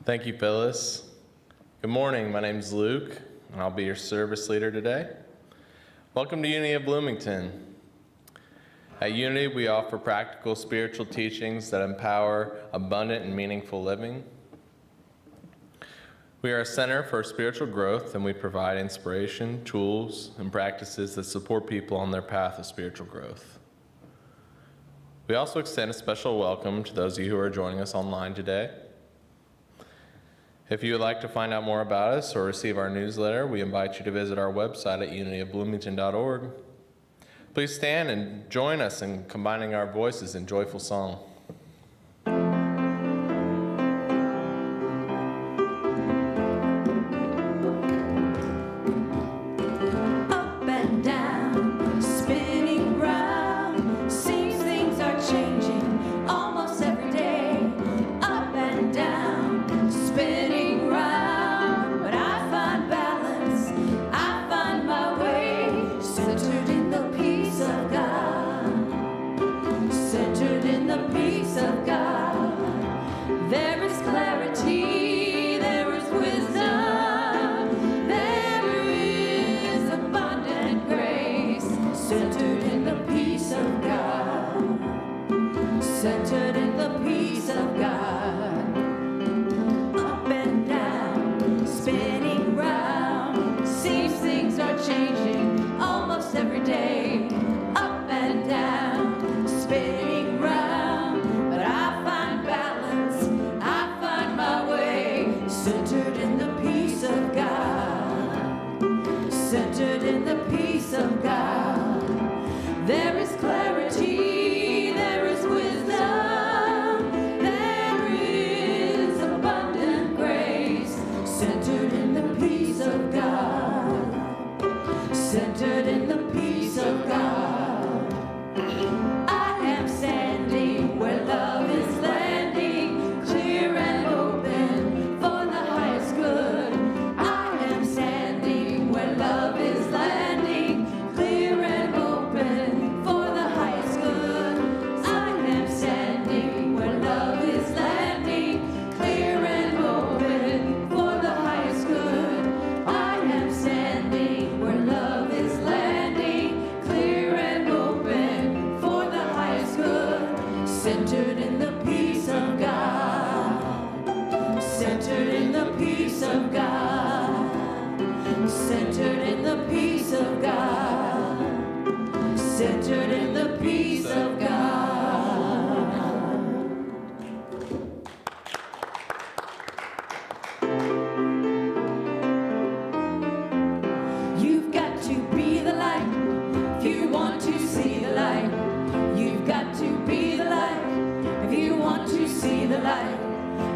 Thank you, Phyllis. Good morning, my name is Luke, and I'll be your service leader today. Welcome to Unity of Bloomington. At Unity, we offer practical spiritual teachings that empower abundant and meaningful living. We are a center for spiritual growth, and we provide inspiration, tools, and practices that support people on their path of spiritual growth. We also extend a special welcome to those of you who are joining us online today. If you would like to find out more about us or receive our newsletter, we invite you to visit our website at unityofbloomington.org. Please stand and join us in combining our voices in joyful song.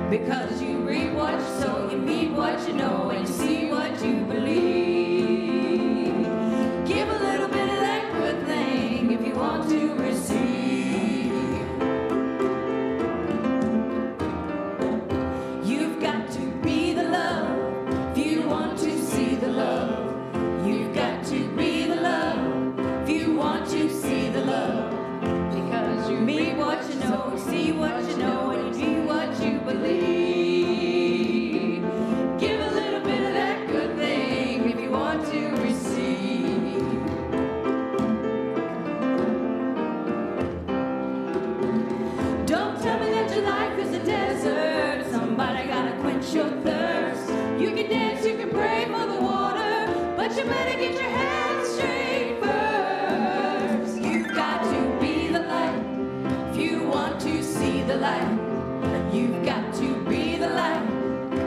Because you reap what you sow, you meet what you know, and you see what you believe. Give a little bit of that good thing if you want to receive. You've got to be the love if you want to see the love. You've got to be the love if you want to see the love. Because you meet what you know, you see what you know, and you do what you believe. Give a little bit of that good thing if you want to receive. Don't tell me that your life is a desert. Somebody gotta quench your thirst. You can dance, you can pray for the water, but you better get your head straight first. You've got to be the light if you want to see the light. You've got to be the light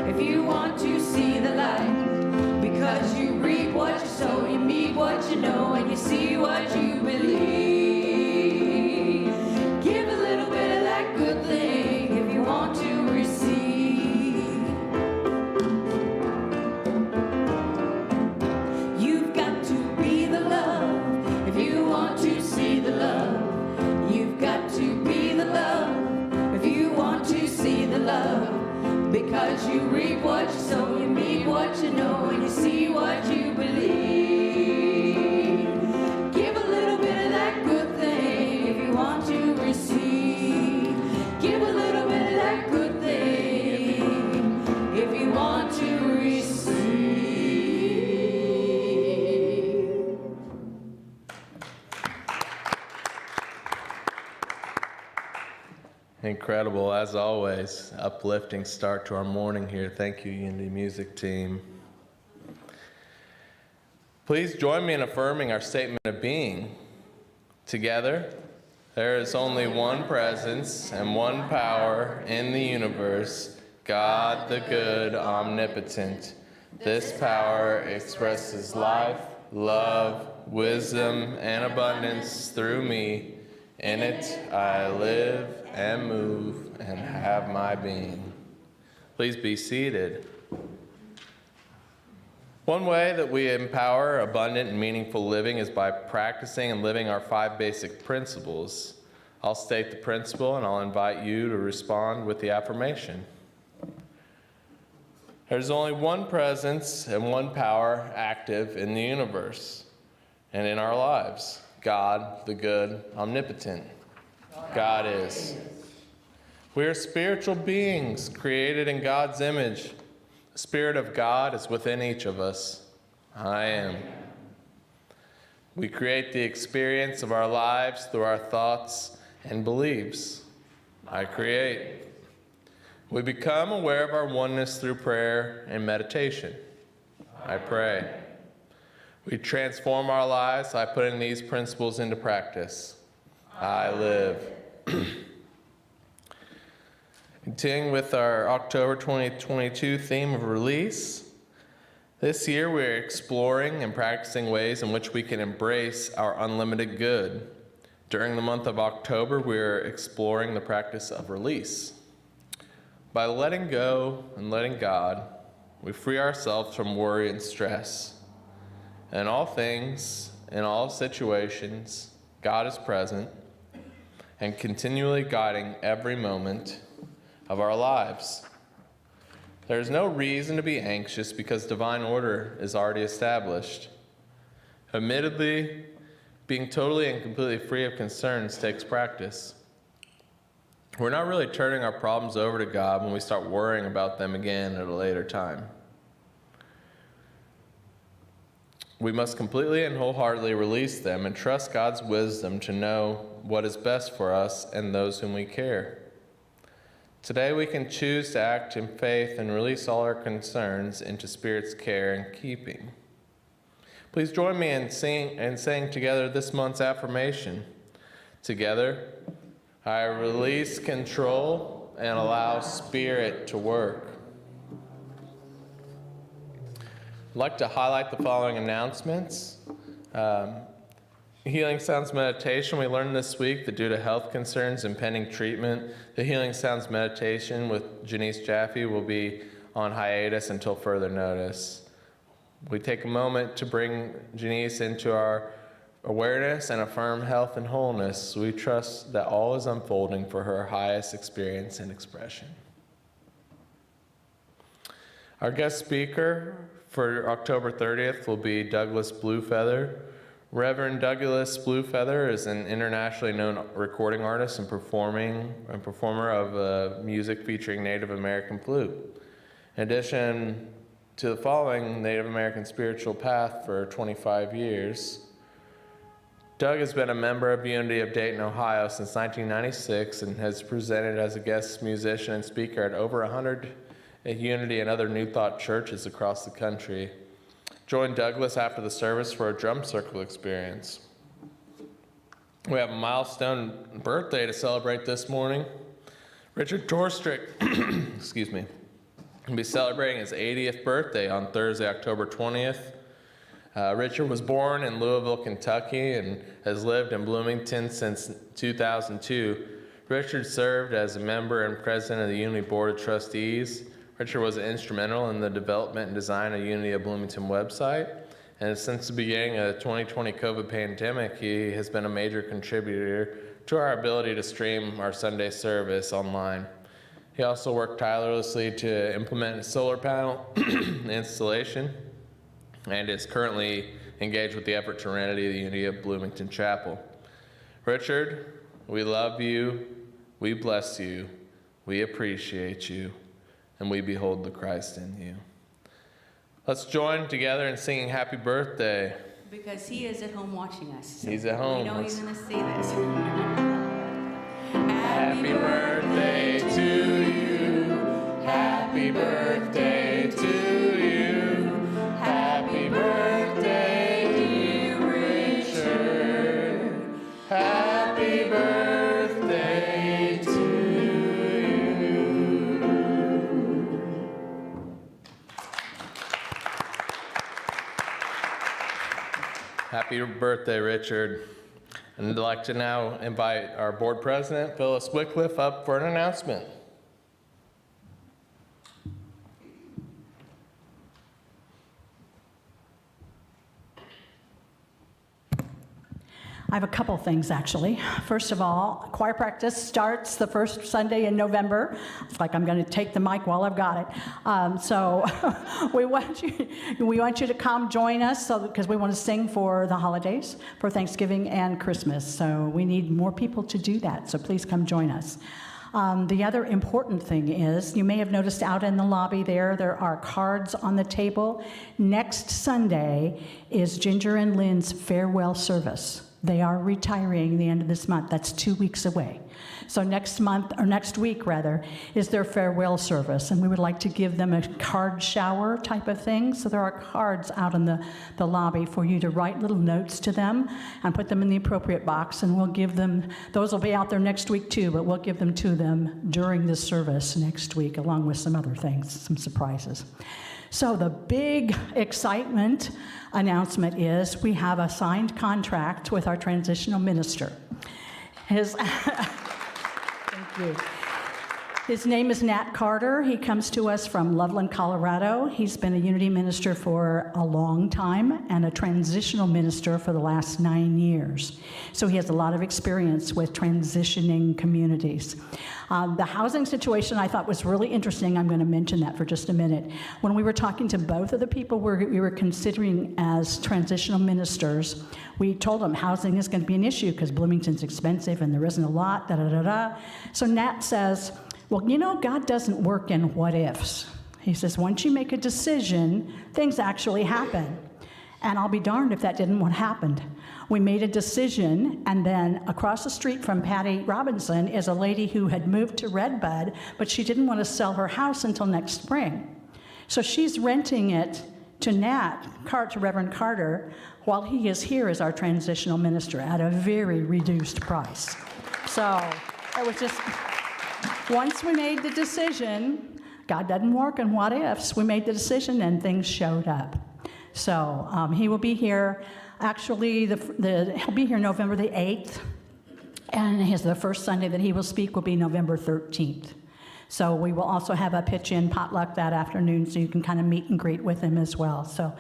if you want to see the light. Because you reap what you sow, you meet what you know, and you see what you believe. Give a little bit of that good thing if you want to receive. You've got to be the love if you want to see the love. You've got to be the love if you want to see the love. Because you reap what you sow, you meet what you know, and you see what you believe. Give a little bit of that good thing if you want to receive. Give a little bit of that good thing Incredible, as always. Uplifting start to our morning here. Thank you, Unity Music Team. Please join me in affirming our statement of being. Together, there is only one presence and one power in the universe, God the good, omnipotent. This power expresses life, love, wisdom, and abundance through me. In it, I live and move and have my being. Please be seated. One way that we empower abundant and meaningful living is by practicing and living our 5 basic principles. I'll state the principle and I'll invite you to respond with the affirmation. There's only one presence and one power active in the universe and in our lives. God, the good, omnipotent. God is. We are spiritual beings created in God's image. The Spirit of God is within each of us. I am. We create the experience of our lives through our thoughts and beliefs. I create. We become aware of our oneness through prayer and meditation. I pray. We transform our lives by putting these principles into practice. I live. Continuing with our October 2022 theme of release, this year we're exploring and practicing ways in which we can embrace our unlimited good. During the month of October, we're exploring the practice of release. By letting go and letting God, we free ourselves from worry and stress. In all things, in all situations, God is present and continually guiding every moment of our lives. There is no reason to be anxious because divine order is already established. Admittedly, being totally and completely free of concerns takes practice. We're not really turning our problems over to God when we start worrying about them again at a later time. We must completely and wholeheartedly release them and trust God's wisdom to know what is best for us and those whom we care. Today we can choose to act in faith and release all our concerns into Spirit's care and keeping. Please join me in saying together this month's affirmation. Together, I release control and allow Spirit to work. I'd like to highlight the following announcements. Healing Sounds Meditation, we learned this week that due to health concerns and pending treatment, the Healing Sounds Meditation with Janice Jaffe will be on hiatus until further notice. We take a moment to bring Janice into our awareness and affirm health and wholeness. We trust that all is unfolding for her highest experience and expression. Our guest speaker for October 30th will be Douglas Bluefeather. Reverend Douglas Bluefeather is an internationally known recording artist and performer of music featuring Native American flute. In addition to the following Native American spiritual path for 25 years, Doug has been a member of Unity of Dayton, Ohio since 1996 and has presented as a guest musician and speaker at over 100 Unity and other New Thought churches across the country. Join Douglas after the service for a drum circle experience. We have a milestone birthday to celebrate this morning. Richard Torstrick, will be celebrating his 80th birthday on Thursday, October 20th. Richard was born in Louisville, Kentucky, and has lived in Bloomington since 2002. Richard served as a member and president of the Unity Board of Trustees. Richard was instrumental in the development and design of Unity of Bloomington website, and since the beginning of the 2020 COVID pandemic, he has been a major contributor to our ability to stream our Sunday service online. He also worked tirelessly to implement a solar panel installation and is currently engaged with the effort to remedy the Unity of Bloomington Chapel. Richard, we love you, we bless you, we appreciate you, and we behold the Christ in you. Let's join together in singing happy birthday. Because he is at home watching us. So he's at home. We know he's going to see this. Happy birthday Happy birthday, Richard. And I'd like to now invite our board president, Phyllis Wycliffe, up for an announcement. I have a couple things, actually. First of all, choir practice starts the first Sunday in November. It's like I'm going to take the mic while I've got it. So we want you to come join us because we want to sing for the holidays, for Thanksgiving and Christmas. So we need more people to do that, so please come join us. The other important thing is, you may have noticed out in the lobby there are cards on the table. Next Sunday is Ginger and Lynn's farewell service. They are retiring the end of this month. That's 2 weeks away. So next week, is their farewell service, and we would like to give them a card shower type of thing. So there are cards out in the lobby for you to write little notes to them and put them in the appropriate box, and we'll give them, those will be out there next week too, but we'll give them to them during the service next week, along with some other things, some surprises. So the big excitement announcement is we have a signed contract with our transitional minister. Thank you. His name is Nat Carter. He comes to us from Loveland, Colorado. He's been a Unity minister for a long time and a transitional minister for the last 9 years. So he has a lot of experience with transitioning communities. The housing situation I thought was really interesting. I'm going to mention that for just a minute. When we were talking to both of the people we were considering as transitional ministers, we told them housing is going to be an issue because Bloomington's expensive and there isn't a lot, da-da-da-da. So Nat says, well, you know, God doesn't work in what ifs. He says, once you make a decision, things actually happen. And I'll be darned if that didn't what happened. We made a decision, and then across the street from Patty Robinson is a lady who had moved to Redbud, but she didn't want to sell her house until next spring. So she's renting it to to Reverend Carter, while he is here as our transitional minister at a very reduced price. So it was just, once we made the decision, God doesn't work in what ifs, we made the decision and things showed up. So he will be here, actually, he'll be here November the 8th, and the first Sunday that he will speak will be November 13th. So we will also have a pitch-in potluck that afternoon, so you can kind of meet and greet with him as well. So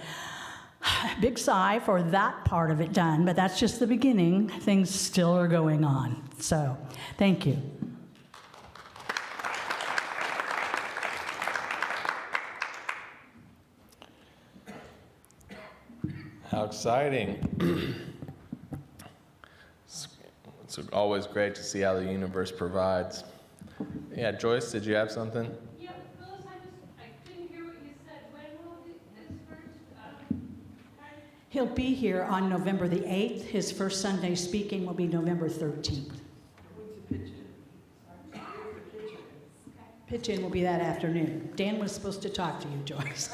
big sigh for that part of it done, but that's just the beginning. Things still are going on. So thank you. How exciting. It's always great to see how the universe provides. Yeah, Joyce, did you have something? Yeah, Phyllis, I didn't hear what you said. When will this first He'll be here on November the 8th. His first Sunday speaking will be November 13th. Pitch-in will be that afternoon. Dan was supposed to talk to you, Joyce.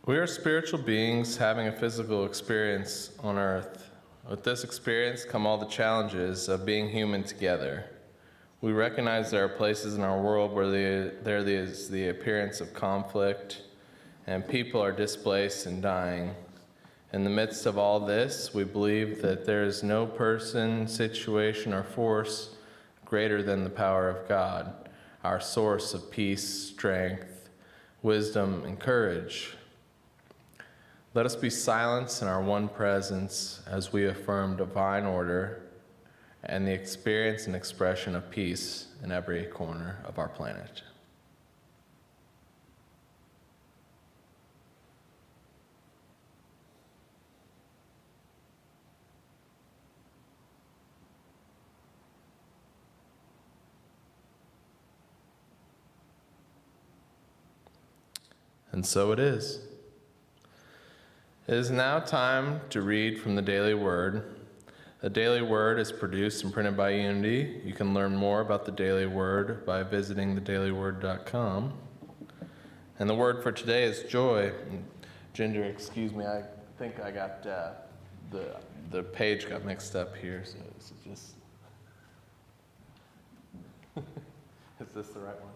We are spiritual beings having a physical experience on earth. With this experience come all the challenges of being human together. We recognize there are places in our world where there is the appearance of conflict and people are displaced and dying. In the midst of all this, we believe that there is no person, situation, or force greater than the power of God, our source of peace, strength, wisdom, and courage. Let us be silent in our one presence as we affirm divine order and the experience and expression of peace in every corner of our planet. And so it is. It is now time to read from the Daily Word. The Daily Word is produced and printed by Unity. You can learn more about the Daily Word by visiting thedailyword.com. And the word for today is joy. Ginger, excuse me, I think I got the page got mixed up here, so it's just Is this the right one?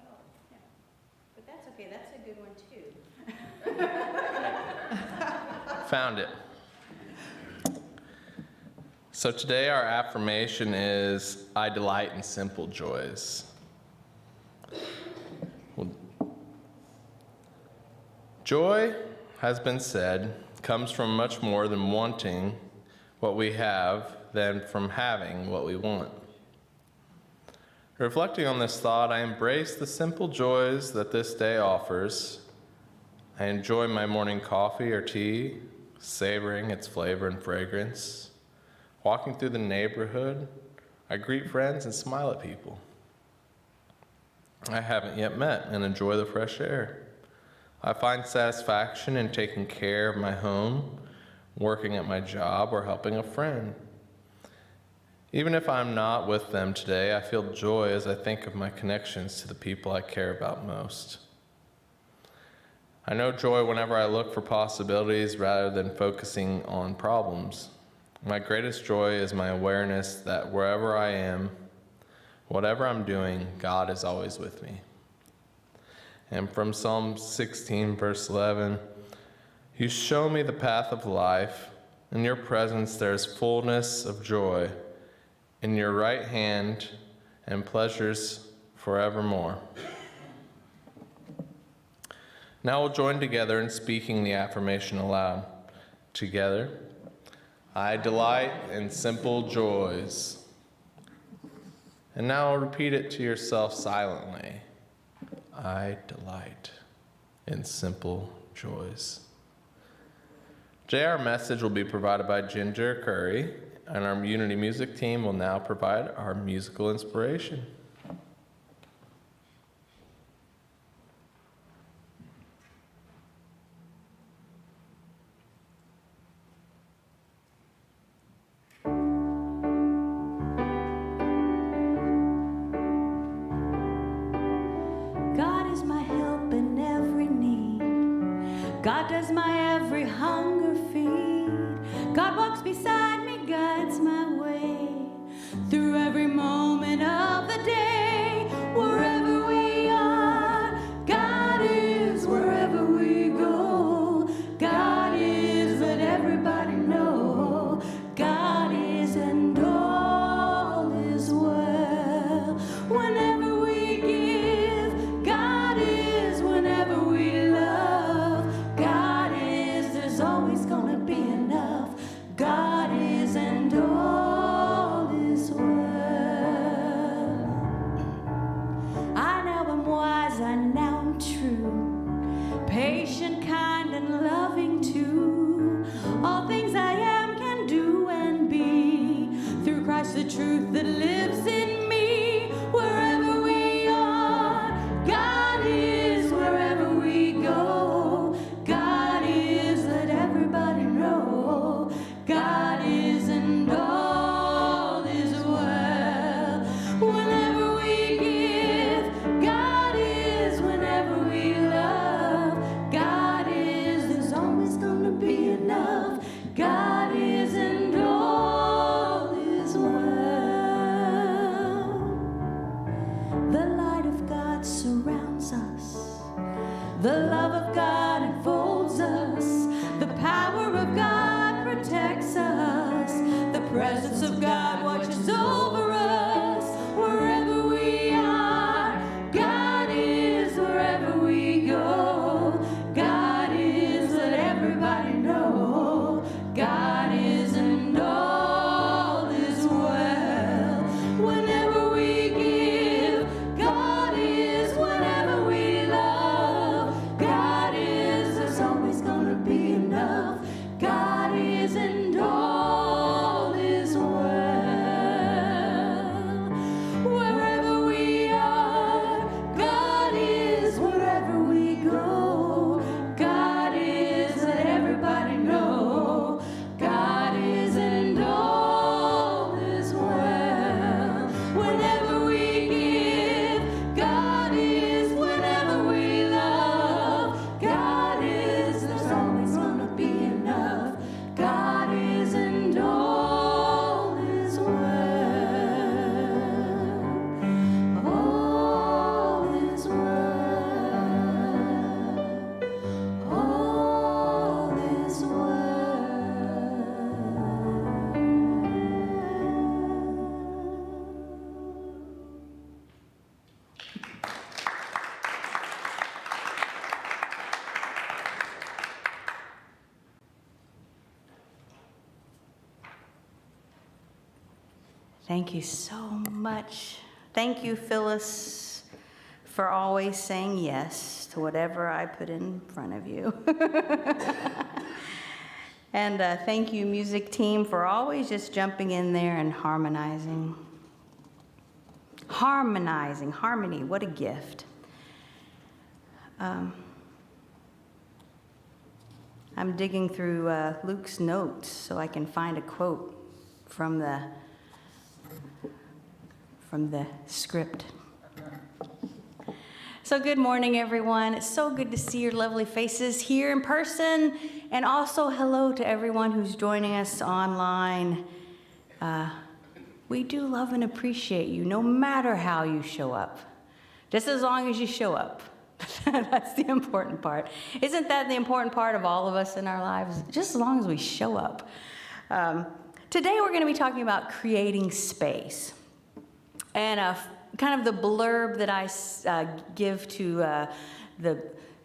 Oh, yeah. But that's okay, that's a good one too. Found it. So today our affirmation is, I delight in simple joys. Well, joy, has been said, comes from much more than wanting what we have than from having what we want. Reflecting on this thought, I embrace the simple joys that this day offers. I enjoy my morning coffee or tea, savoring its flavor and fragrance. Walking through the neighborhood, I greet friends and smile at people I haven't yet met and enjoy the fresh air. I find satisfaction in taking care of my home, working at my job, or helping a friend. Even if I'm not with them today, I feel joy as I think of my connections to the people I care about most. I know joy whenever I look for possibilities rather than focusing on problems. My greatest joy is my awareness that wherever I am, whatever I'm doing, God is always with me. And from Psalm 16, verse 11, you show me the path of life. In your presence there is fullness of joy. In your right hand and pleasures forevermore. Now we'll join together in speaking the affirmation aloud. Together, I delight in simple joys. And now repeat it to yourself silently. I delight in simple joys. Today our message will be provided by Ginger Curry, and our Unity Music team will now provide our musical inspiration. God is my help in every need. God does my every hunger feed. God walks beside me, guides my way through every moment of the day. Wherever we are, God is. Wherever we go, God is. Let everybody know God is, and all is well. Whenever we give, God is. Whenever we love, God is. There's always gonna be enough. God is, and all is well. I now am wise, I now am true, patient, kind, and loving too. All things I am, can do, and be through Christ the truth that lives in me. Wherever we are, God is. Wherever we go, God is. Let everybody know God is, and all is well. Whenever we give, God is. Whenever we love, God is. There's always gonna be enough. God is, and all is well. The light of God surrounds us. The love of God enfolds us. The power of God protects us. The presence of God watches over us. Wherever we are, God is. Wherever we go, God is. Let everybody know God is, and all is well. Whenever we give, God is. Whenever we love, God is. Thank you so much. Thank you, Phyllis, for always saying yes to whatever I put in front of you. And thank you, music team, for always just jumping in there and harmonizing. Harmony, what a gift. I'm digging through Luke's notes so I can find a quote from the script. So good morning, everyone. It's so good to see your lovely faces here in person, and also hello to everyone who's joining us online. We do love and appreciate you, no matter how you show up, just as long as you show up. That's the important part. Isn't that the important part of all of us in our lives? Just as long as we show up. Today we're going to be talking about creating space. And kind of the blurb that I give to the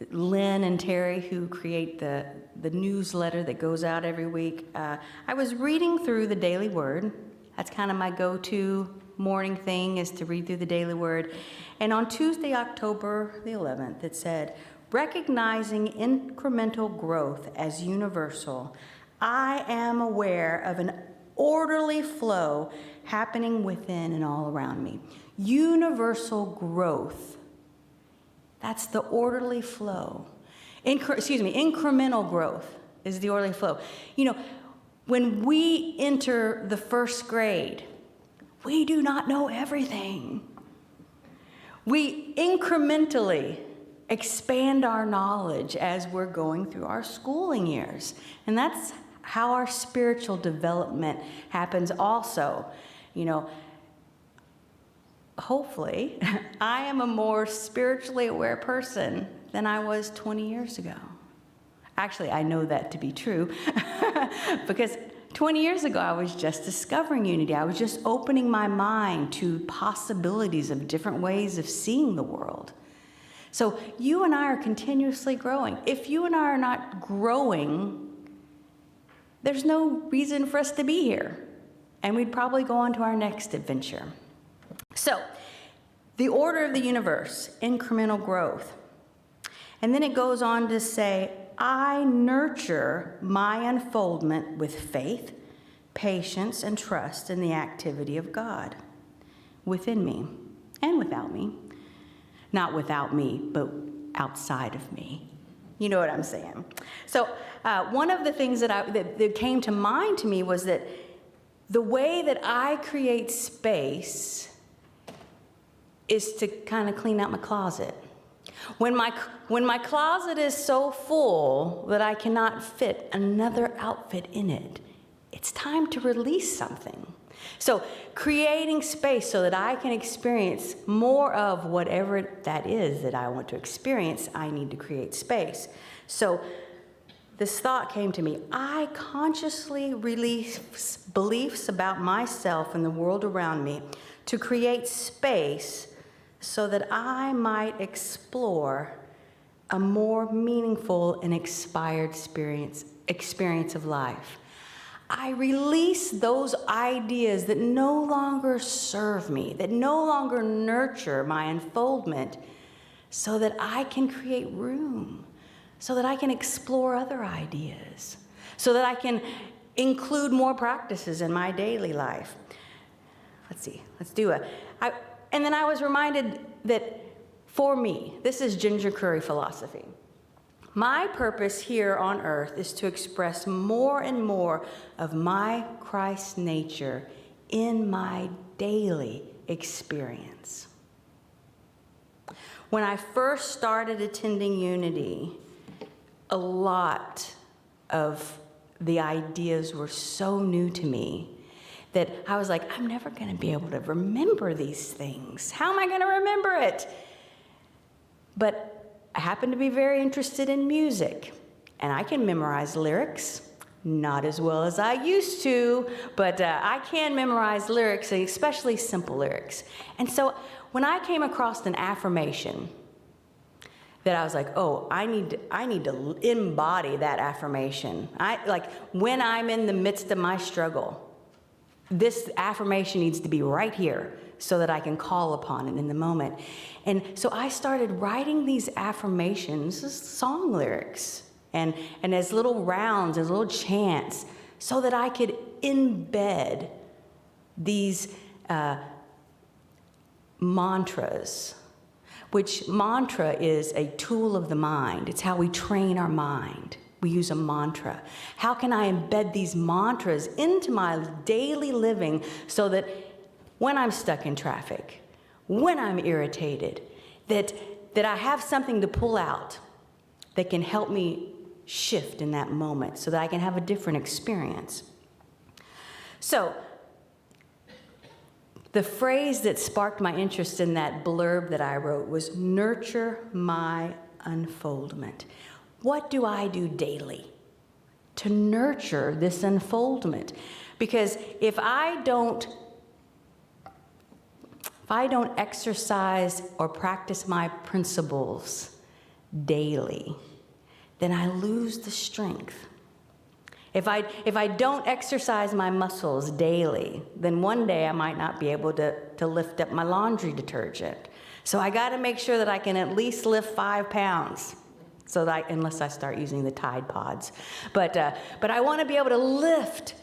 Lynn and Terry who create the newsletter that goes out every week. I was reading through the Daily Word. That's kind of my go-to morning thing, is to read through the Daily Word. And on Tuesday, October the 11th, it said, recognizing incremental growth as universal, I am aware of an orderly flow happening within and all around me. Universal growth. That's the orderly flow. Incremental growth is the orderly flow. You know, when we enter the first grade, we do not know everything. We incrementally expand our knowledge as we're going through our schooling years. And that's how our spiritual development happens also. You know, hopefully, I am a more spiritually aware person than I was 20 years ago. Actually, I know that to be true because 20 years ago, I was just discovering unity. I was just opening my mind to possibilities of different ways of seeing the world. So you and I are continuously growing. If you and I are not growing, there's no reason for us to be here. And we'd probably go on to our next adventure. So, the order of the universe, incremental growth. And then it goes on to say, I nurture my unfoldment with faith, patience, and trust in the activity of God within me and without me. Not without me, but outside of me. You know what I'm saying? So one of the things that came to mind to me was that the way that I create space is to kind of clean out my closet. When my closet is so full that I cannot fit another outfit in it, it's time to release something. So creating space so that I can experience more of whatever that is that I want to experience, I need to create space. So this thought came to me. I consciously release beliefs about myself and the world around me to create space so that I might explore a more meaningful and inspired experience of life. I release those ideas that no longer serve me, that no longer nurture my unfoldment, so that I can create room, so that I can explore other ideas, so that I can include more practices in my daily life. Let's do it. And then I was reminded that for me, this is ginger curry philosophy. My purpose here on earth is to express more and more of my Christ nature in my daily experience. When I first started attending Unity, a lot of the ideas were so new to me that I was like, I'm never going to be able to remember these things. How am I going to remember it? But I happen to be very interested in music, and I can memorize lyrics. Not as well as I used to, but I can memorize lyrics, especially simple lyrics. And so when I came across an affirmation that I was like, oh, I need to embody that affirmation. When I'm in the midst of my struggle, this affirmation needs to be right here so that I can call upon it in the moment. And so I started writing these affirmations as song lyrics and as little rounds, as little chants, so that I could embed these mantras, which mantra is a tool of the mind. It's how we train our mind. We use a mantra. How can I embed these mantras into my daily living so that when I'm stuck in traffic, when I'm irritated, that I have something to pull out that can help me shift in that moment so that I can have a different experience. So, the phrase that sparked my interest in that blurb that I wrote was nurture my unfoldment. What do I do daily to nurture this unfoldment? Because if I don't exercise or practice my principles daily, then I lose the strength. If I don't exercise my muscles daily, then one day I might not be able to lift up my laundry detergent. So I got to make sure that I can at least lift 5 pounds. So that unless I start using the Tide Pods, but I want to be able to lift.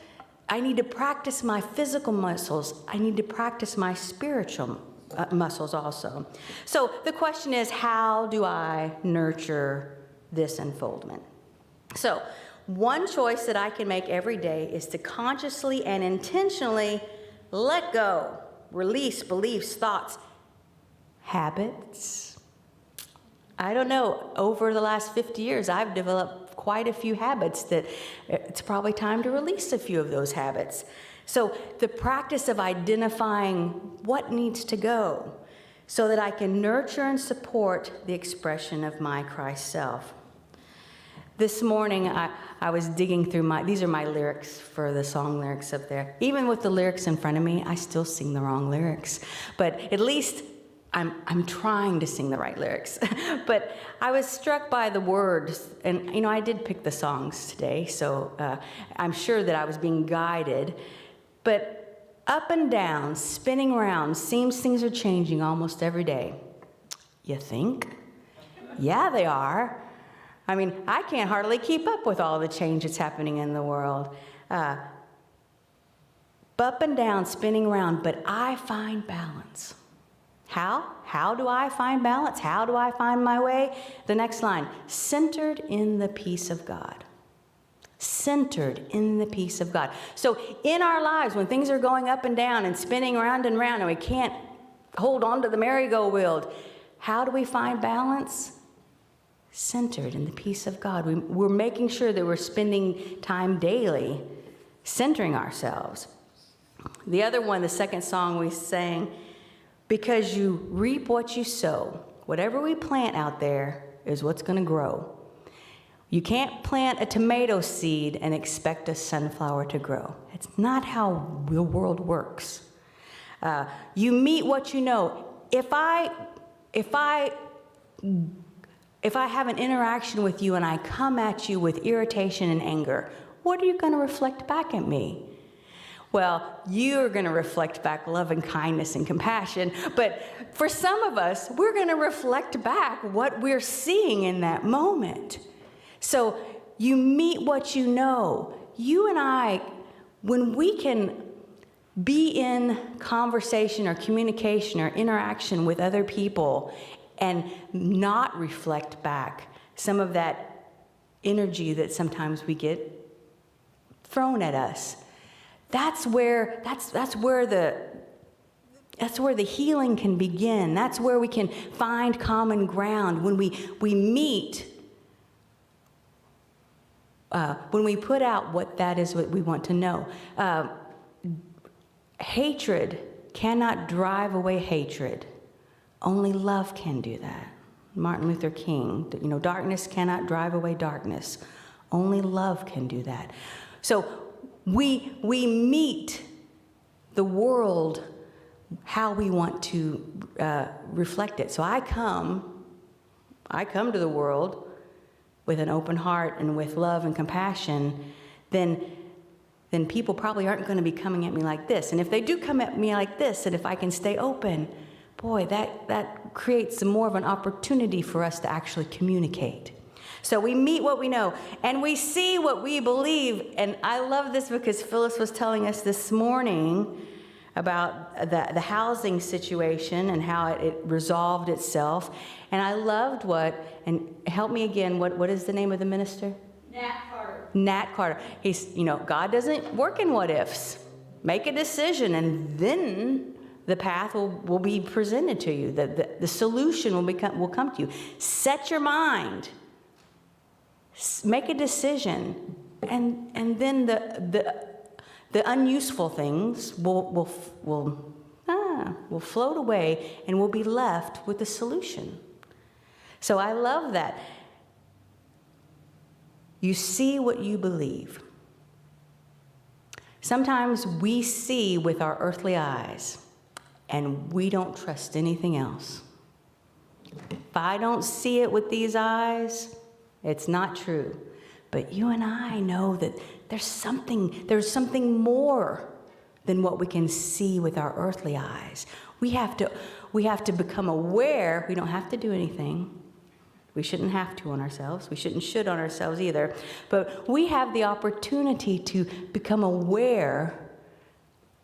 I need to practice my physical muscles. I need to practice my spiritual muscles also. So the question is, how do I nurture this unfoldment? So one choice that I can make every day is to consciously and intentionally let go, release beliefs, thoughts, habits. I don't know, over the last 50 years, I've developed quite a few habits that it's probably time to release a few of those habits. So the practice of identifying what needs to go so that I can nurture and support the expression of my Christ self. This morning, I was digging through these are my lyrics for the song lyrics up there. Even with the lyrics in front of me, I still sing the wrong lyrics. But at least I'm trying to sing the right lyrics. But I was struck by the words, and I did pick the songs today, so I'm sure that I was being guided. But up and down, spinning around, seems things are changing almost every day. You think? Yeah, they are. I mean, I can't hardly keep up with all the change that's happening in the world. Up and down, spinning around, but I find balance. How? How do I find balance? How do I find my way? The next line, centered in the peace of God. Centered in the peace of God. So in our lives, when things are going up and down and spinning round and round and we can't hold on to the merry-go-round, how do we find balance? Centered in the peace of God. We're making sure that we're spending time daily centering ourselves. The other one, the second song we sang, because you reap what you sow. Whatever we plant out there is what's going to grow. You can't plant a tomato seed and expect a sunflower to grow. It's not how the world works. You meet what you know. If I have an interaction with you and I come at you with irritation and anger, what are you going to reflect back at me? Well, you're going to reflect back love and kindness and compassion, but for some of us, we're going to reflect back what we're seeing in that moment. So you meet what you know. You and I, when we can be in conversation or communication or interaction with other people and not reflect back some of that energy that sometimes we get thrown at us, that's where the healing can begin. That's where we can find common ground when we meet. When we put out what that is, what we want to know. Hatred cannot drive away hatred. Only love can do that. Martin Luther King, darkness cannot drive away darkness. Only love can do that. So we meet the world how we want to reflect it. So I come to the world with an open heart and with love and compassion, then then people probably aren't going to be coming at me like this. And if they do come at me like this, and if I can stay open, boy, that creates more of an opportunity for us to actually communicate. So we meet what we know, and we see what we believe. And I love this because Phyllis was telling us this morning about the housing situation and how it resolved itself. And I loved and help me again, what is the name of the minister? Nat Carter. Nat Carter. He's, God doesn't work in what ifs. Make a decision, and then the path will be presented to you. The solution will come to you. Set your mind. Make a decision, and then the unuseful things will float away, and we'll be left with the solution. So I love that. You see what you believe. Sometimes we see with our earthly eyes, and we don't trust anything else. If I don't see it with these eyes, it's not true. But you and I know that there's something more than what we can see with our earthly eyes. We have to become aware. We don't have to do anything. We shouldn't have to on ourselves. We should on ourselves either. But we have the opportunity to become aware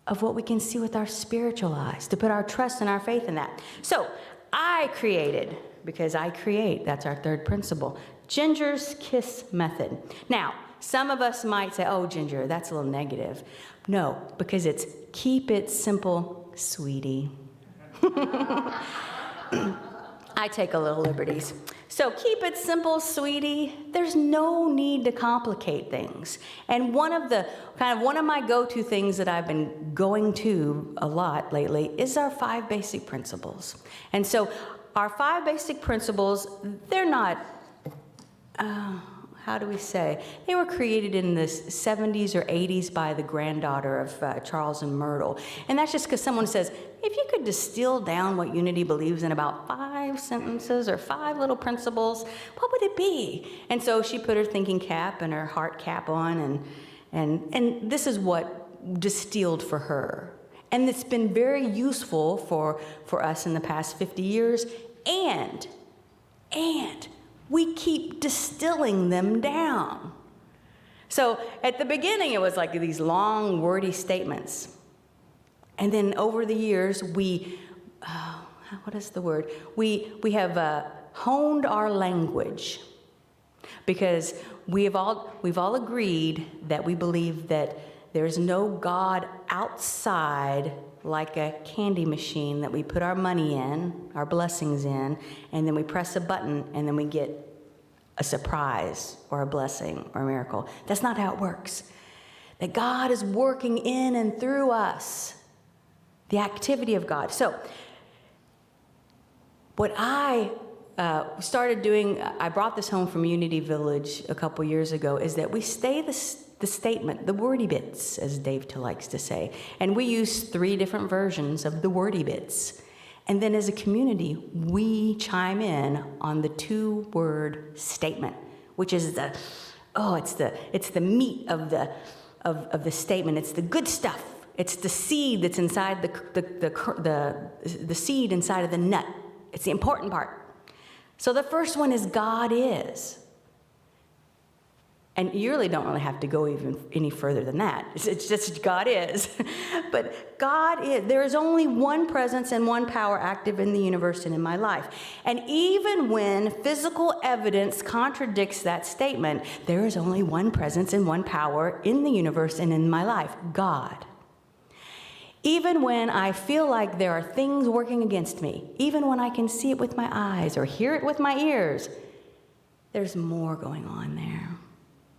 of what we can see with our spiritual eyes, to put our trust and our faith in that. So I created, because I create, that's our third principle, Ginger's KISS method. Now, some of us might say, oh, Ginger, that's a little negative. No, because it's keep it simple, sweetie. I take a little liberties. So keep it simple, sweetie. There's no need to complicate things. And one of my go-to things that I've been going to a lot lately is our 5 basic principles. And so our 5 basic principles, they're not, how do we say? They were created in the 70s or 80s by the granddaughter of Charles and Myrtle. And that's just because someone says, if you could distill down what Unity believes in about 5 sentences or 5 little principles, what would it be? And so she put her thinking cap and her heart cap on, and this is what distilled for her. And it's been very useful for us in the past 50 years, and we keep distilling them down. So at the beginning, it was like these long, wordy statements. And then over the years, we have honed our language, because we've all agreed that we believe that there's no God outside like a candy machine that we put our money in, our blessings in, and then we press a button and then we get a surprise or a blessing or a miracle. That's not how it works. That God is working in and through us, the activity of God. So what I started doing, I brought this home from Unity Village a couple years ago, is that we stay the statement, the wordy bits, as Dave likes to say. And we use 3 different versions of the wordy bits. And then as a community, we chime in on the 2-word statement, which is it's the meat of the statement. It's the good stuff. It's the seed that's inside the seed inside of the nut. It's the important part. So the first one is God is. And you really don't have to go even any further than that. It's just God is. But God is. There is only one presence and one power active in the universe and in my life. And even when physical evidence contradicts that statement, there is only one presence and one power in the universe and in my life, God. Even when I feel like there are things working against me, even when I can see it with my eyes or hear it with my ears, there's more going on there.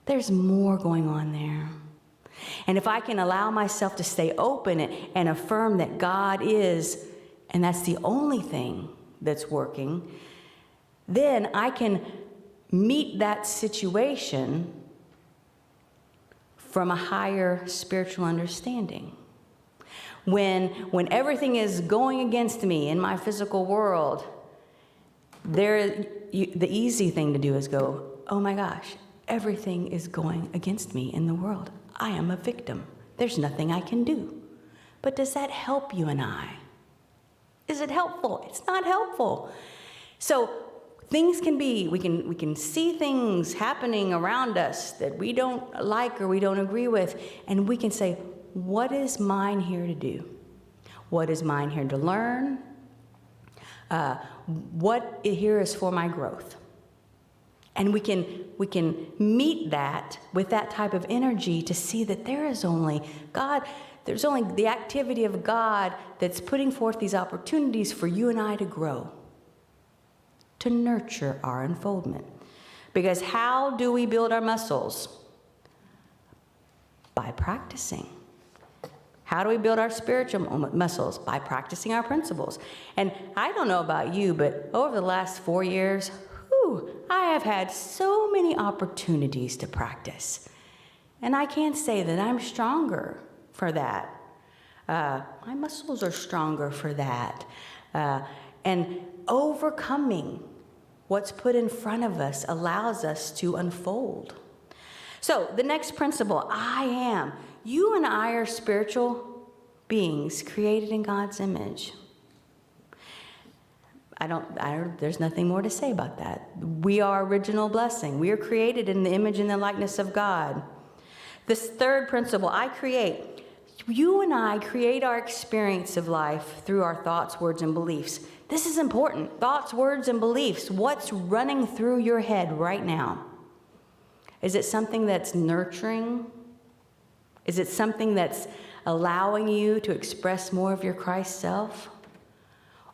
There's more going on there. And if I can allow myself to stay open and affirm that God is, and that's the only thing that's working, then I can meet that situation from a higher spiritual understanding. When everything is going against me in my physical world, the easy thing to do is go, oh my gosh, everything is going against me in the world. I am a victim. There's nothing I can do. But does that help you and I? Is it helpful? It's not helpful. So things can be, we can see things happening around us that we don't like or we don't agree with, and we can say, what is mine here to do? What is mine here to learn? What here is for my growth? And we can meet that with that type of energy to see that there's only the activity of God that's putting forth these opportunities for you and I to grow, to nurture our unfoldment. Because how do we build our muscles? By practicing. How do we build our spiritual muscles? By practicing our principles. And I don't know about you, but over the last 4 years, I have had so many opportunities to practice. And I can't say that I'm stronger for that. My muscles are stronger for that. And overcoming what's put in front of us allows us to unfold. So the next principle, I am. You and I are spiritual beings created in God's image. There's nothing more to say about that. We are original blessing. We are created in the image and the likeness of God. This third principle, I create. You and I create our experience of life through our thoughts, words, and beliefs. This is important. Thoughts, words, and beliefs. What's running through your head right now? Is it something that's nurturing? Is it something that's allowing you to express more of your Christ self?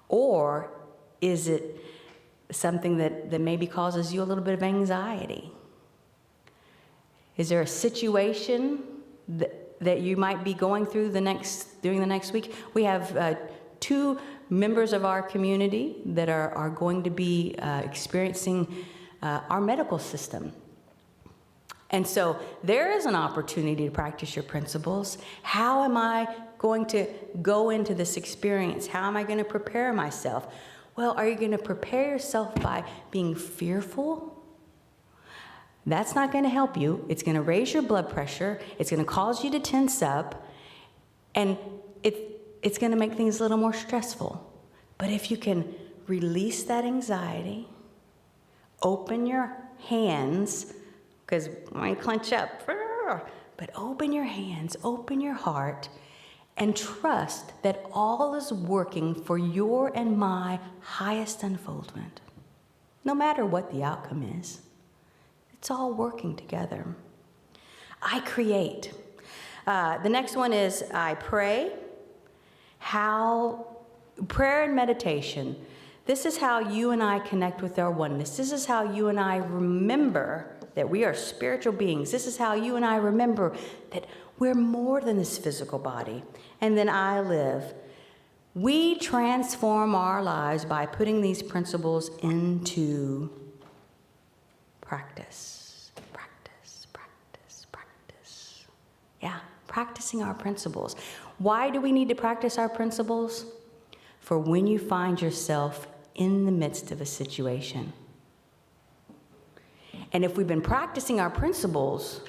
Or is it something that maybe causes you a little bit of anxiety? Is there a situation that you might be going through during the next week? We have 2 members of our community that are going to be experiencing our medical system. And so there is an opportunity to practice your principles. How am I going to go into this experience? How am I going to prepare myself? Well, are you going to prepare yourself by being fearful? That's not going to help you. It's going to raise your blood pressure. It's going to cause you to tense up. And it's going to make things a little more stressful. But if you can release that anxiety, open your hands, because when you clench up, but open your hands, open your heart, and trust that all is working for your and my highest unfoldment. No matter what the outcome is, it's all working together. I create. The next one is I pray. Prayer and meditation. This is how you and I connect with our oneness. This is how you and I remember that we are spiritual beings. This is how you and I remember that we're more than this physical body. And then I live. We transform our lives by putting these principles into practice. Practice, practice, practice. Yeah, practicing our principles. Why do we need to practice our principles? For when you find yourself in the midst of a situation. And if we've been practicing our principles,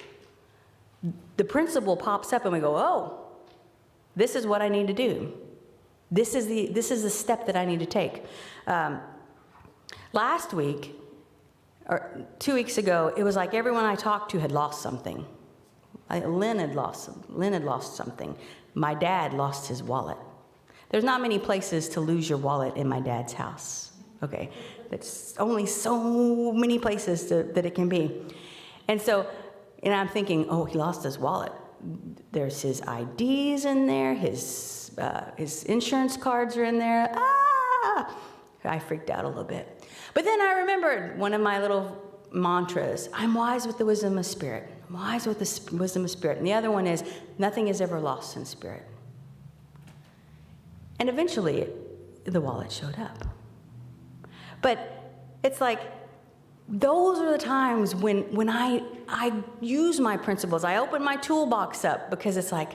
the principle pops up and we go, oh, this is what I need to do. This is the step that I need to take. Last week, or 2 weeks ago, it was like everyone I talked to had lost something. Lynn had lost something. My dad lost his wallet. There's not many places to lose your wallet in my dad's house. Okay, there's only so many places that it can be. And I'm thinking, oh, he lost his wallet. There's his IDs in there, his insurance cards are in there. I freaked out a little bit. But then I remembered one of my little mantras, I'm wise with the wisdom of spirit. I'm wise with the wisdom of spirit. And the other one is, nothing is ever lost in spirit. And eventually, the wallet showed up. But it's like, those are the times when I use my principles. I open my toolbox up because it's like,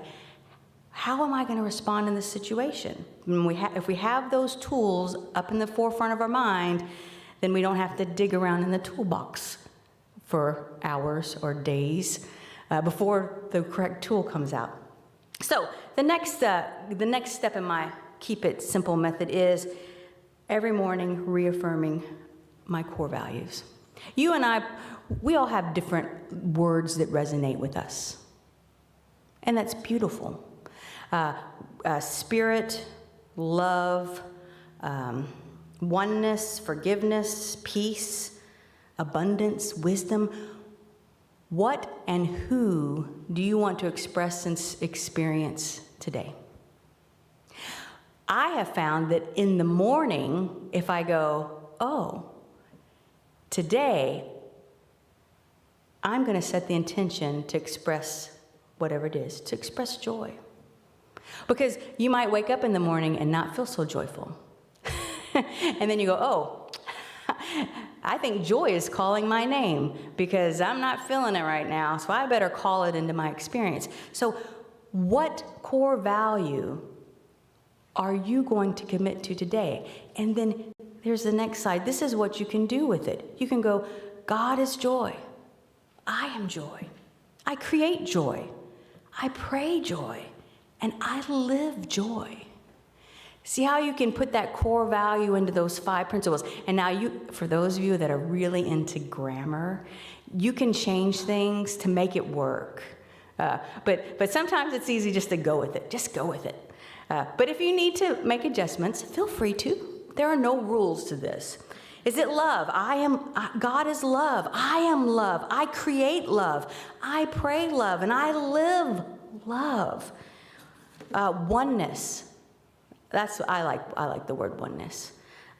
how am I going to respond in this situation? If we have those tools up in the forefront of our mind, then we don't have to dig around in the toolbox for hours or days. before the correct tool comes out. So the next step in my keep it simple method is every morning reaffirming my core values. You and I, we all have different words that resonate with us. And that's beautiful. Spirit, love, oneness, forgiveness, peace, abundance, wisdom. What and who do you want to express and experience today? I have found that in the morning, if I go, oh, today, I'm going to set the intention to express whatever it is, to express joy. Because you might wake up in the morning and not feel so joyful. And then you go, oh, I think joy is calling my name because I'm not feeling it right now, so I better call it into my experience. So what core value are you going to commit to today? And then there's the next side. This is what you can do with it. You can go, God is joy. I am joy. I create joy. I pray joy. And I live joy. See how you can put that core value into those 5 principles. And now for those of you that are really into grammar, you can change things to make it work. But sometimes it's easy just to go with it. Just go with it. But if you need to make adjustments, feel free to. There are no rules to this. Is it love? God is love. I am love. I create love. I pray love, and I live love. Oneness. I like the word oneness.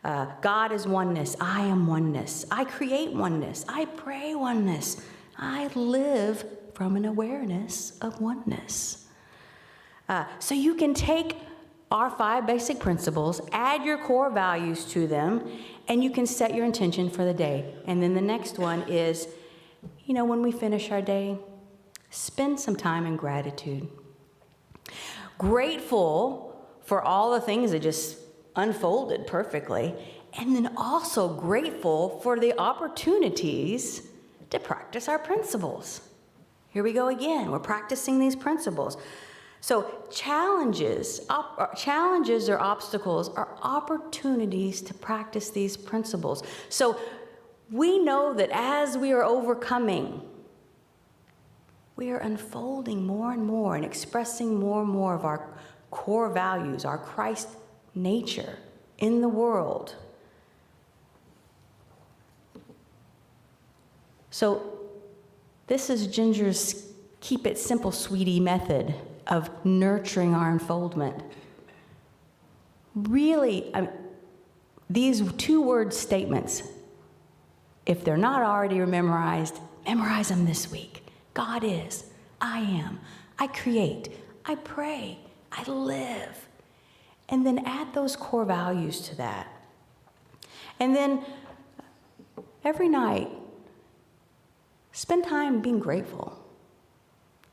God is oneness. I am oneness. I create oneness. I pray oneness. I live from an awareness of oneness. So you can take our 5 basic principles, add your core values to them, and you can set your intention for the day. And then the next one is, when we finish our day, spend some time in gratitude. Grateful for all the things that just unfolded perfectly, and then also grateful for the opportunities to practice our principles. Here we go again. We're practicing these principles. So challenges or obstacles are opportunities to practice these principles. So we know that as we are overcoming, we are unfolding more and more and expressing more and more of our core values, our Christ nature in the world. So this is Ginger's keep it simple, sweetie method of nurturing our unfoldment. Really, these 2-word statements, if they're not already memorized, memorize them this week. God is, I am, I create, I pray, I live. And then add those core values to that. And then every night, spend time being grateful.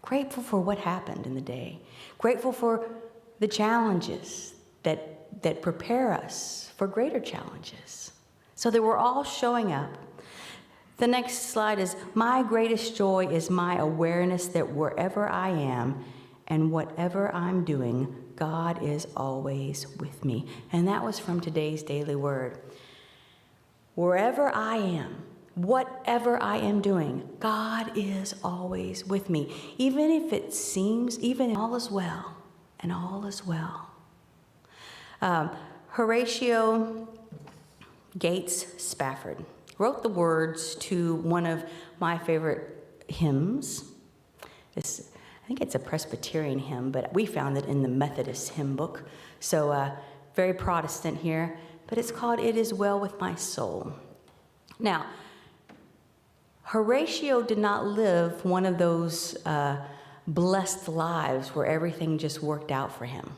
Grateful for what happened in the day. Grateful for the challenges that prepare us for greater challenges. So that we're all showing up. The next slide is, my greatest joy is my awareness that wherever I am and whatever I'm doing, God is always with me. And that was from today's daily word. Wherever I am, whatever I am doing, God is always with me. Even if it seems, even all is well, and all is well. Horatio Gates Spafford wrote the words to one of my favorite hymns. I think it's a Presbyterian hymn, but we found it in the Methodist hymn book. So very Protestant here, but it's called It Is Well With My Soul. Now, Horatio did not live one of those blessed lives where everything just worked out for him.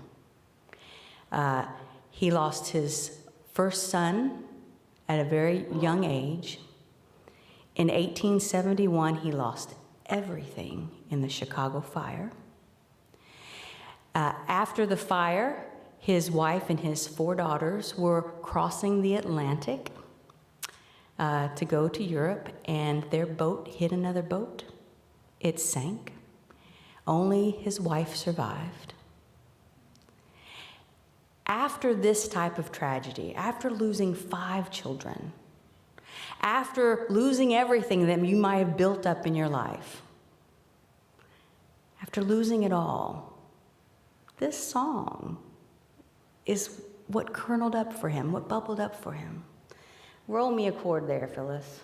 He lost his first son at a very young age. In 1871, he lost everything in the Chicago fire. After the fire, his wife and his 4 daughters were crossing the Atlantic to go to Europe, and their boat hit another boat it sank. Only his wife survived. After this type of tragedy, after losing 5 children, after losing everything that you might have built up in your life, after losing it all, this song is what kerneled up for him, what bubbled up for him. Roll me a chord there, Phyllis.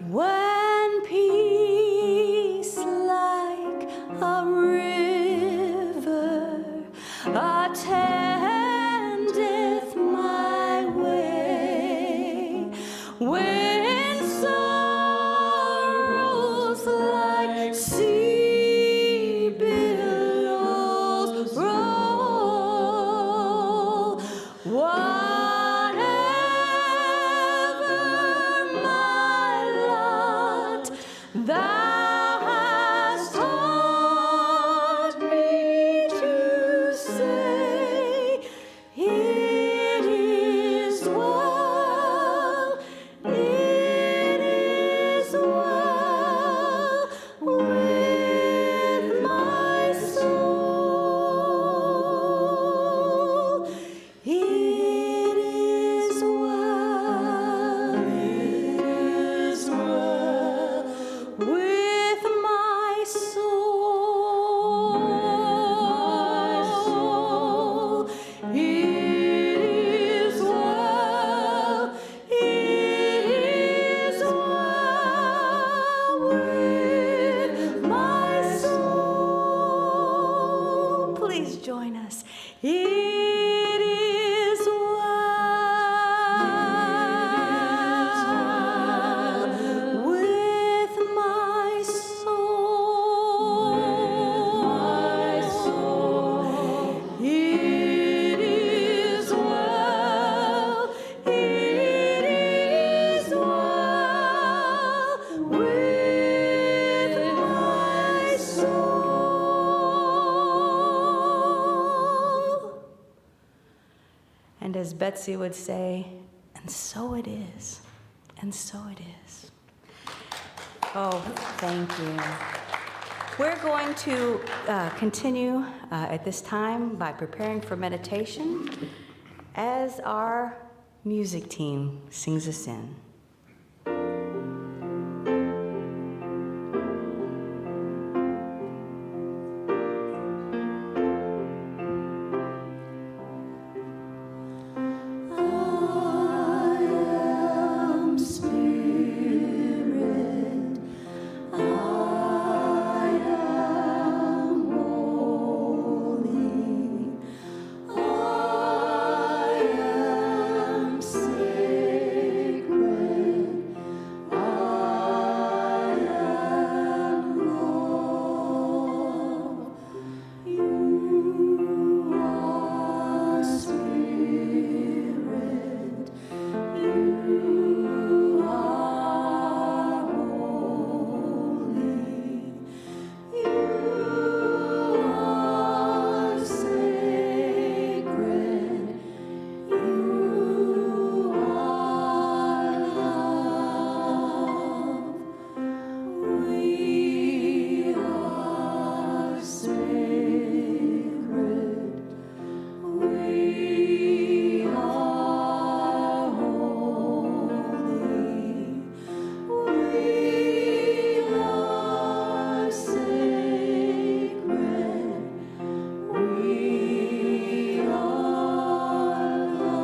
When peace like a river attendeth my way, when sorrows like sea billows roll, whatever my lot, thou hast taught me to say, it is well, it is well with my soul. It is well with my soul. It is well with my soul. Please join us. It is well with my soul. It is well with my soul. And as Betsy would say, and so it is, and so it is. Oh, thank you. We're going to continue at this time by preparing for meditation as our music team sings us in. I am spirit, I am holy, I am sacred, I am love. You are spirit, you are holy, you are sacred, you are love. We are sacred, we are holy, we are sacred, we are love.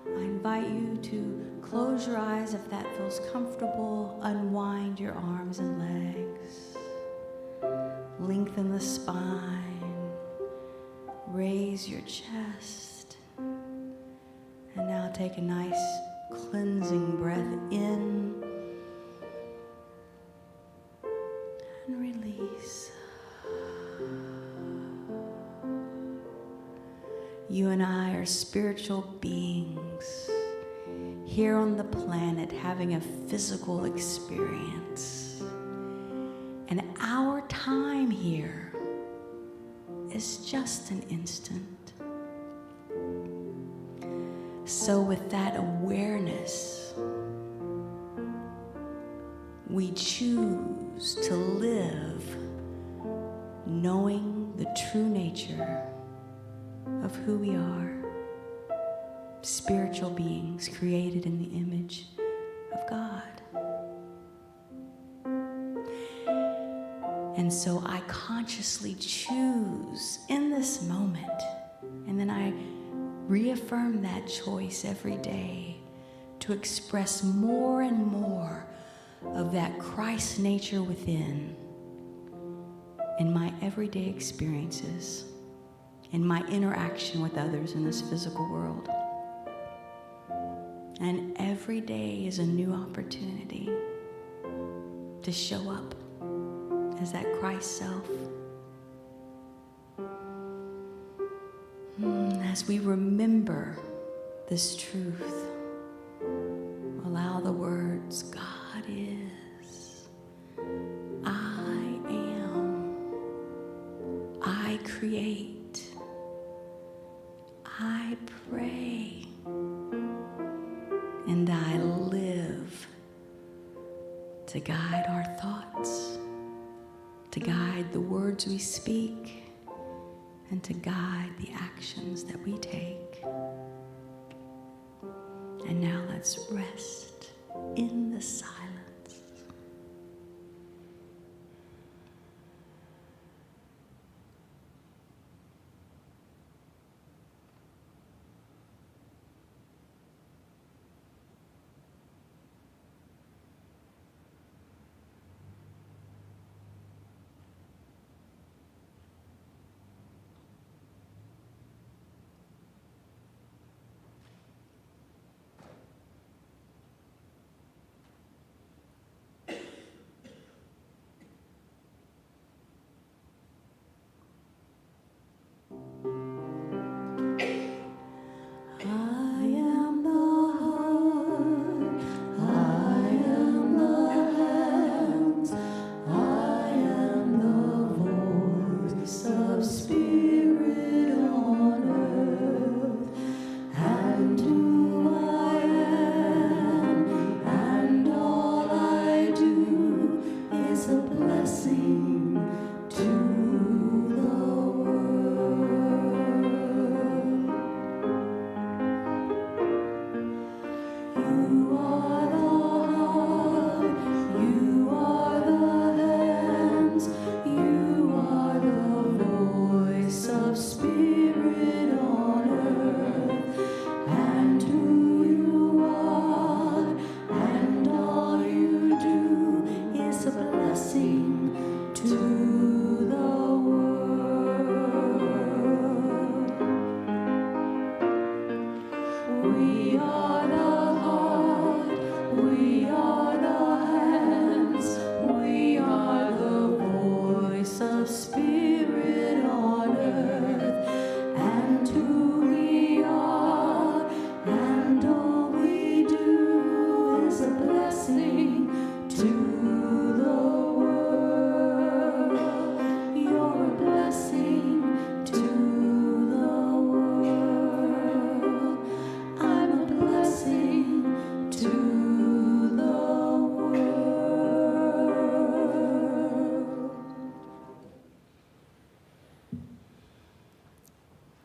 I invite you to close your eyes if that feels comfortable. Unwind your arms and legs. Lengthen the spine. Raise your chest. And now take a nice cleansing breath in and release. You and I are spiritual beings here on the planet having a physical experience. And our time here is just an instant. So with that awareness, we choose to live knowing the true nature of who we are, spiritual beings created in the image of God. And so I consciously choose in this moment, and then I reaffirm that choice every day to express more and more of that Christ nature within in my everyday experiences, in my interaction with others in this physical world. And every day is a new opportunity to show up as that Christ self. As we remember this truth, allow the words, God is, I am, I create, I pray, and I live to guide our thoughts, to guide the words we speak, and to guide the actions that we take. And now let's rest in the silence.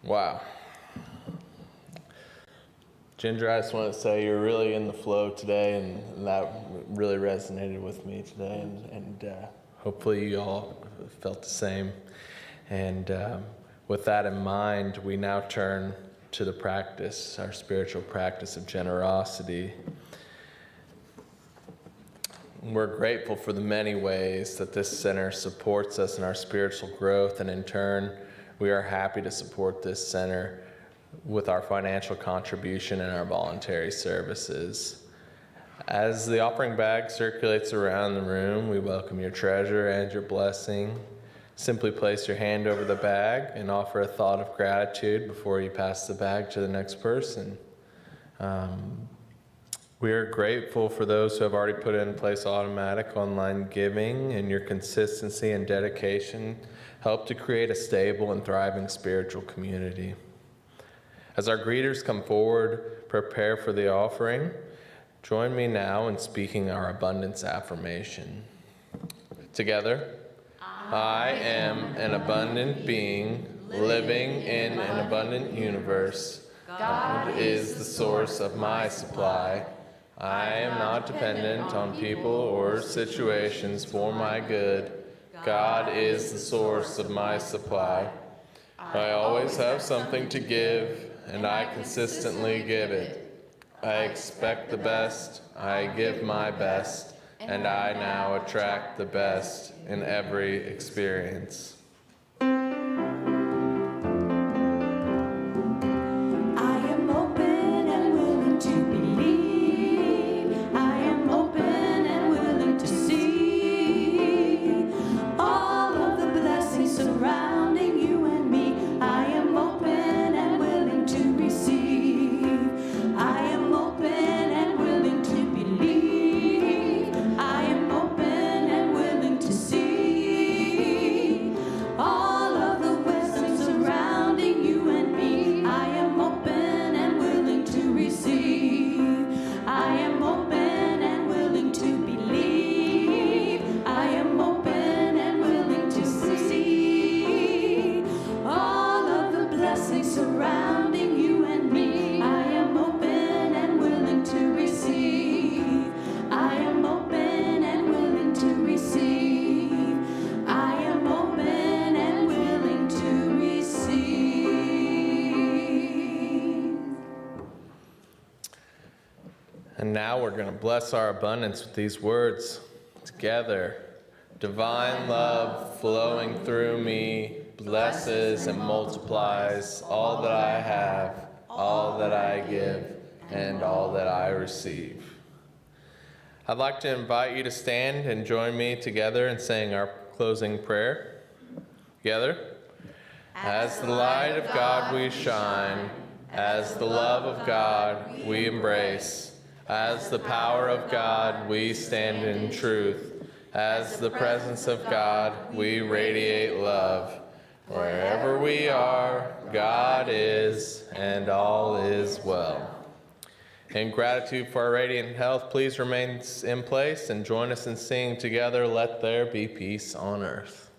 Wow. Ginger, I just want to say you're really in the flow today, and that really resonated with me today, and hopefully you all felt the same. And with that in mind, we now turn to the practice, our spiritual practice of generosity. We're grateful for the many ways that this center supports us in our spiritual growth, and in turn, we are happy to support this center with our financial contribution and our voluntary services. As the offering bag circulates around the room, we welcome your treasure and your blessing. Simply place your hand over the bag and offer a thought of gratitude before you pass the bag to the next person. We are grateful for those who have already put in place automatic online giving, and your consistency and dedication help to create a stable and thriving spiritual community. As our greeters come forward, prepare for the offering, join me now in speaking our abundance affirmation. Together, I am an abundant being living in an abundant universe. God is the source of my supply. I am not dependent on people or situations for my good. God is the source of my supply. I always have something to give, and I consistently give it. I expect the best, I give my best, and I now attract the best in every experience. I am open and willing to believe. I am open and willing to see all of the blessings surrounding you and me. I am open and willing to receive. I am open and willing to believe. I am open and willing to see all of the blessings surrounding you and me. I am open and willing to receive. I am open and willing to believe. I am open and willing to see all of the blessings surrounding you and me. I am open and willing to receive. I am open and willing to receive. I am open and willing to receive. And now we're going to bless our abundance with these words together. Divine love flowing through me blesses and multiplies all that I have, all that I give, and all that I receive. I'd like to invite you to stand and join me together in saying our closing prayer. Together. As the light of God we shine, as the love of God we embrace, as the power of God we stand in truth, as the presence of God we radiate love. Wherever we are, God is, and all is well. In gratitude for our radiant health, please remain in place and join us in singing together, Let There Be Peace on Earth.